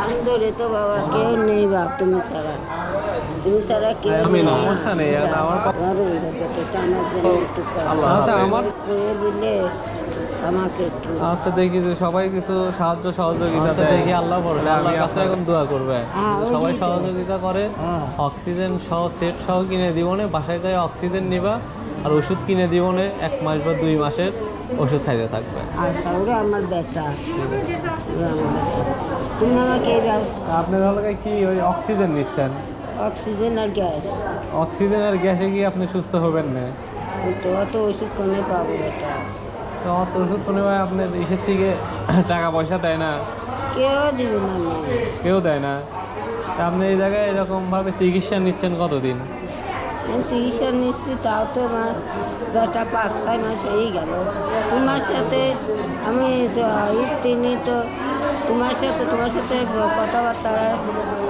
আমি ধরে তো বাবা কেউ নেই বাপ তুমি ছাড়া কেউ আমি নেই। সমস্যা নেই, এখন আমার আমার ওই ব্যাপারটা আমার জন্য একটু করো। আল্লাহ আচ্ছা আমার করে দিলে আমাকে একটু আচ্ছা দেখি যে সবাই কিছু সাহায্য সহযোগিতা দেখি আল্লাহ বলবে আমি কাছে এখন দোয়া করবে ওই সবাই দিকে। সহযোগিতা করে অক্সিজেন সহ সেট সহ কিনে দিব না, বাসায় যাই অক্সিজেন নিবা আর ওষুধ কিনে দিব না, 1 মাস বা 2 মাসের ওষুধ খাইতে থাকবে। আশা ওরা আমার বেটা ওরা আমার বেটা। তুমি আমাকে এই ব্যবস্থা আপনার এলাকায় কি ওই অক্সিজেন নিচ্ছেন? অক্সিজেন আর গ্যাস অক্সিজেন আর গ্যাসে কি আপনি সুস্থ হবেন না? তো অত ওষুধ কমে পাবো বেটা, তো অত ওষুধ কোনো ভাই আপনার ইসের থেকে টাকা পয়সা দেয় না, কেউ দিবে না আমি। কেউ দেয় না। তা আপনি এই জায়গায় এরকমভাবে চিকিৎসা নিচ্ছেন কতদিন? আমি চিকিৎসা নিচ্ছি তাও তো আমার বেটা 5-6 মাস হয়েই গেল। তোমার সাথে আমি তিনি তো তোমার সাথে কথাবার্তা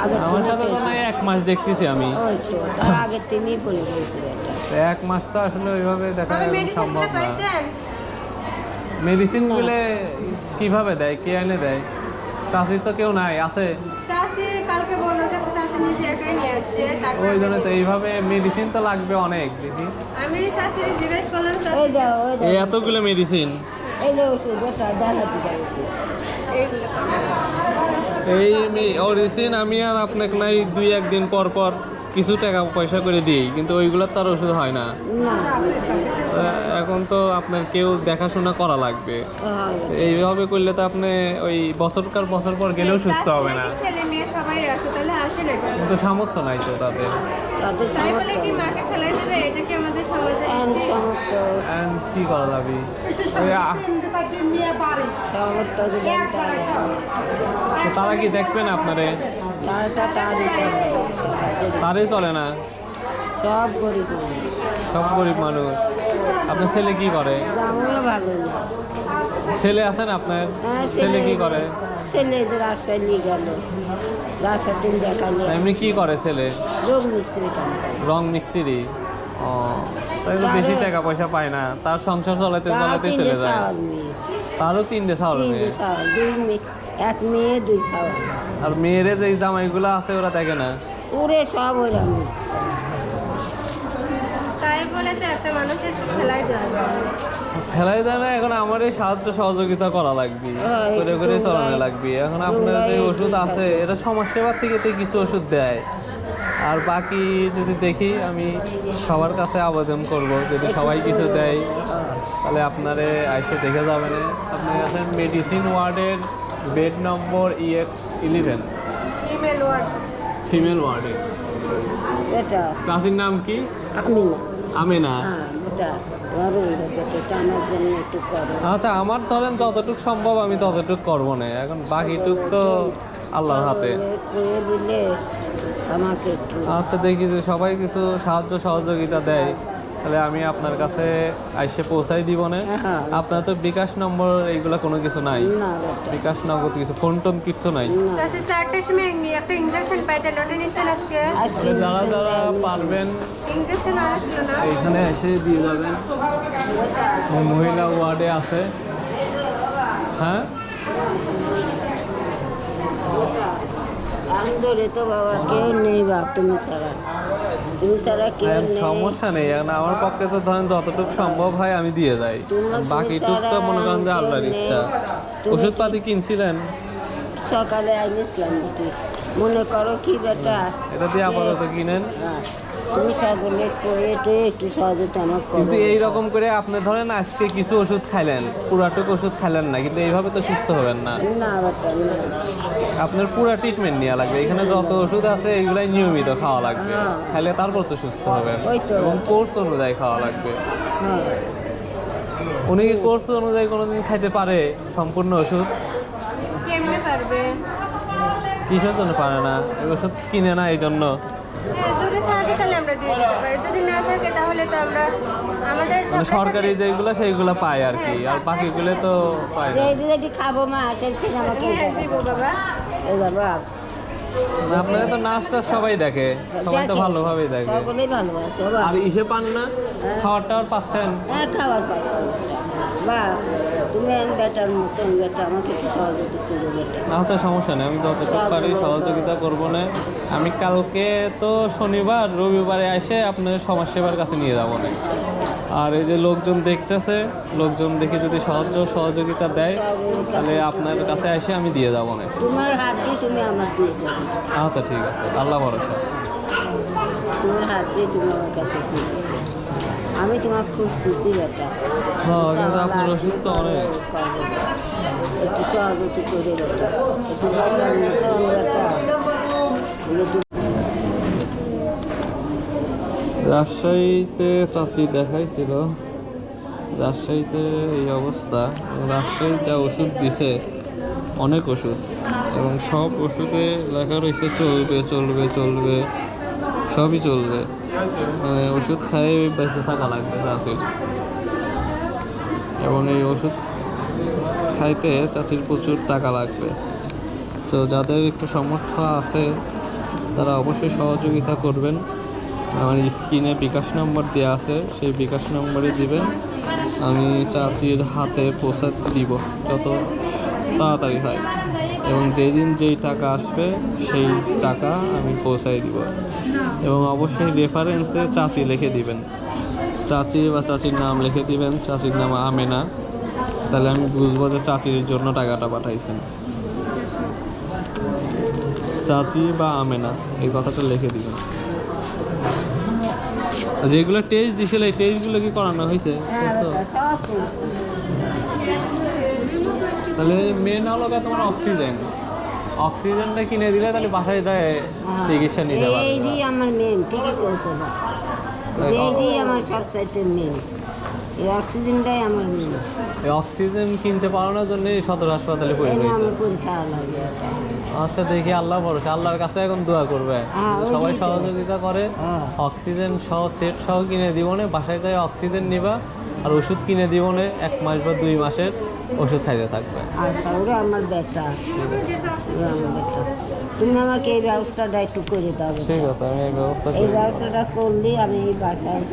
আগের আমার দিনই সাথে তো পেয়েছি। নাই 1 মাস দেখতেছি আমি। ওই তো তার আগের দিনই বলে দিয়েছি বেটা। তো 1 মাস তো আসলে ওইভাবে দেখা সম্ভব না। মেডিসিন গুলো কিভাবে দেয়, কে এনে দেয়? চাষির তো কেউ নাই, আছে চাষি কালকে বললো যে চাষি নিজে একাই নিয়ে আসছে। তারপর ওই জন্য তো এইভাবে মেডিসিন তো লাগবে অনেক দেখি। আমি চাষির জিজ্ঞেস করলাম চাষি ওই যাও ওই এই যাও এতগুলো মেডিসিন এই যে ওষুধ বেটা দেখাতে যাচ্ছি। এইগুলো এই মেডিসিন আমি আর আপনাকে নাই 2-1 দিন পর পর কিছু টাকা পয়সা করে দিই, কিন্তু ওইগুলোর তার ওষুধ হয় না। না এখন তো আপনার কেউ দেখাশোনা করা লাগবে। হয়। এইভাবে করলে তো আপনি ওই বছর পর গেলেও সুস্থ হবে না, ছেলে মেয়ে সবাই আছে, তাহলে আসে না কেন? কিন্তু সামর্থ্য নাই তো তাদের। তাদের তাই বলে সামর্থ্য কি মাকে ফেলে দেবে? এটা কি আমাদের সমাজে? সামর্থ্য And কি করা যাবে? ওই সামর্থ্য দিলেন তো তারা কি দেখবেন আপনারে? তারটা তারই চলে। তারই চলে না, সব গরিব মানুষ। সব গরিব মানুষ। আপনার ছেলে কি করে? আমিও ভালো না। ছেলে আছেন আপনার? হ্যাঁ, ছেলে কি করে? ছেলে যে রাস্তায় নিয়ে গেল, রাস্তার দিন দেখালো এমনি কি করে ছেলে? রোগ মিস্ত্রি কাম করে। রং মিস্ত্রি। ও তাই তো বেশি টাকা পয়সা পায় না, তার সংসার চলাতে তার চলাতে 3 চলে যায়। সাওয়াল মেয়ে, তারও 3টে ছাওয়াল 3 মেয়ে। সাওয়াল, 2 মেয়ে, 1 মেয়ে 2 সাওয়াল। আর মেয়েরে যে জামাইগুলো আছে ওরা দেখে না। ওরে সব ওরকম। তাই বলে তো একটা মানুষের ফেলাই দেওয়া যায়। ফেলাই দেয় না, এখন আমার এই সাহায্য সহযোগিতা করা লাগবে, হ্যাঁ, করে করে তোমরা- চলানো লাগবে। এখন আপনার যে তোমরা ওষুধ এই আছে এটা সমাজসেবার থেকে তো কিছু ওষুধ দেয়, আর বাকি যদি দেখি আমি সবার কাছে আবেদন করব, যদি সবাই কিছু দেয় তাহলে আপনারে আইসে দেখে যাবেন। আপনি আছেন মেডিসিন ওয়ার্ডের বেড নম্বর EX11 ইমেল ওয়ার্ড ফিমেল ওয়ার্ডে। এটা চাষির নাম কি? আমি না। আমেনা। হ্যাঁ ওটা তোমার ওই ব্যাপারটা আমার জন্য একটু করো। আচ্ছা আমার ধরেন যতটুক সম্ভব আমি ততটুক করবো না, এখন বাকিটুক তো আল্লাহর হাতে। করে দিলে আমাকে একটু আচ্ছা দেখি যে সবাই কিছু সাহায্য সহযোগিতা দেয় তাহলে আমি আপনার কাছে আইসে পৌঁছাই দিব না। হ্যাঁ। আপনার তো বিকাশ নম্বর এইগুলা কোনো কিছু নাই, না বেটা বিকাশ নগদ কিছু ফোন টোন কিচ্ছু নাই। না। চাষি 4টার সময় একটা ইঞ্জেকশন পাইতে লটে নিচ্ছেন আজকে। আজকে তাহলে যারা যারা পারবেন ইঞ্জেকশন আসছিল না। এইখানে এসে দিয়ে যাবেন। এই মহিলা ওয়ার্ডে আছে। হ্যাঁ আমি ধরে তো বাবা কেউ নেই বাপ তুমি ছাড়া কেউ নেই। সমস্যা নেই, এখন আমার পক্ষে তো ধরেন যতটুকু সম্ভব হয় আমি দিয়ে যাই, তোমার বাকিটুক তো মনে করেন যে আল্লাহর ইচ্ছা। তুমি ওষুধপাতি কিনছিলেন? সকালে আইনিছিলাম দুটি। মনে করো কি বেটা এটা দিয়ে আপাতত কিনেন। হ্যাঁ, তুমি সকলে করে একটু সহজে আমার কিন্তু করো। এই রকম করে আপনি ধরেন আজকে কিছু ওষুধ খাইলেন, পুরাটুক ওষুধ খাইলেন না, কিন্তু এইভাবে তো সুস্থ হবেন না। না বেটা না। আপনার পুরা ট্রিটমেন্ট নেওয়া লাগবে, এখানে যত ওষুধ আছে এইগুলাই নিয়মিত খাওয়া লাগবে, হ্যাঁ। খাইলে তারপর তো সুস্থ হবেন। ওই তো। এবং কোর্স অনুযায়ী খাওয়া লাগবে। হ্যাঁ উনি কি কোর্স অনুযায়ী কোনোদিন খাইতে পারে সম্পূর্ণ ওষুধ? কেমনে পারবে? কিসের জন্য পারে না? এই ওষুধ কিনে না এই জন্য। হ্যাঁ, যদি থাকে তাহলে আমরা দিয়ে দিতে পারি, যদি না থাকে তাহলে তো আমরা আমাদের মানে সরকারি যেগুলো সেইগুলো পায় আর কি, আর বাকিগুলো তো পায় না। যেটি খাবো মা সেটি আমাকে হ্যাঁ দিব বাবা। এই বাবা আপনারা তো নাচটা সবাই দেখে, সবাই তো দেখে। ভালোভাবেই দেখে। সকলেই ভালোবাসে বাবা। আর ইসে পান না, খাওয়ার টাওয়ার পাচ্ছেন? হ্যাঁ খাবার পাই বা তুমি আমি বেটার মতন বেটা আমাকে একটু সহযোগিতা করো বেটা। আচ্ছা সমস্যা নেই, আমি যতটুকু পারি সহযোগিতা করবো না। আমি কালকে তো শনিবার, রবিবারে এসে আপনার সমাজসেবার কাছে নিয়ে যাবো না। আর এই যে লোকজন দেখতেছে, লোকজন দেখে যদি সহযোগিতা দেয় তাহলে আপনার কাছে এসে আমি দিয়ে যাবো না। তোমার হাত দিয়ে তুমি আমার দিয়ে যাবে, আচ্ছা ঠিক আছে, আল্লাহ ভরসা। তোমার হাত দিয়ে তুমি আমার কাছে দিয়ে যাবে। আমি তোমাকে খুঁজতেছি বেটা। হ্যাঁ কিন্তু আপনার ওষুধ তো অনেক। একটু সহযোগিতা করে বেটা, একটু বেটার মতন বেটা। একটু রাজশাহীতে চাকরি দেখাইছিল, রাজশাহীতে এই অবস্থা। রাজশাহী যা ওষুধ দিছে, অনেক ওষুধ, এবং সব ওষুধে লেখা রয়েছে চলবে চলবে চলবে, সবই চলবে। মানে ওষুধ খাই বেঁচে থাকা লাগবে চাচির, এবং এই ওষুধ খাইতে চাচির প্রচুর টাকা লাগবে। তো যাদের একটু সামর্থ্য আছে তারা অবশ্যই সহযোগিতা করবেন। আমার স্ক্রিনে বিকাশ নম্বর দেওয়া আছে, সেই বিকাশ নম্বরে দিবেন, আমি চাচির হাতে পৌঁছে দিব যত তাড়াতাড়ি হয়, এবং যেই দিন যেই টাকা আসবে সেই টাকা আমি পৌঁছাই দিব। এবং অবশ্যই রেফারেন্সে চাচি লিখে দিবেন, চাচি বা চাচির নাম লিখে দিবেন, চাচির নাম আমেনা, তাহলে আমি বুঝবো যে চাচির জন্য টাকাটা পাঠাইছেন। চাচি বা আমেনা এই কথাটা লিখে দিবেন। যেগুলো টেস্ট দিছিল এই টেস্টগুলো কি করানো হয়েছে? হ্যাঁ বেটা, সব করছি। তাহলে মেন হলো তোমার অক্সিজেন, অক্সিজেনটা কিনে দিলে তাহলে বাসায় যায় চিকিৎসা নিতে পারবে। এইটাই আমার মেন, ঠিকই বলছো বা, এইটাই আমার সবচাইতে মেন, এই অক্সিজেনটাই আমার মেন। এই অক্সিজেন কিনতে পারানোর জন্য সদর হাসপাতালে পড়ে এই রয়েছে। আমার পরীক্ষা লাগে এটা। আচ্ছা দেখি, আল্লাহ ভরসা, আল্লাহর কাছে এখন দোয়া করবে হ্যাঁ, যদি ওই সবাই দিকে। সহযোগিতা করে। হ্যাঁ। অক্সিজেন সহ সেট সহ কিনে দিব না, বাসায় যায় অক্সিজেন নিবা, আর ওষুধ কিনে দিব না, 1 মাস বা 2 মাসের ওষুধ খাইতে থাকবে। আচ্ছা, ওরা আমার বেটা, ওরা আমার বেটা। তুমি আমাকে এই ব্যবস্থাটা একটু করে দাও বেটা। ঠিক আছে, আমি এই ব্যবস্থা এই করি। ব্যবস্থাটা করলে আমি এই বাসায়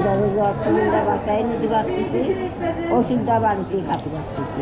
ধরো যে অক্সিজেনটা বাসায় নিতে পারতেছি, ওষুধটা বাড়িতেই খাতে পারতেছি।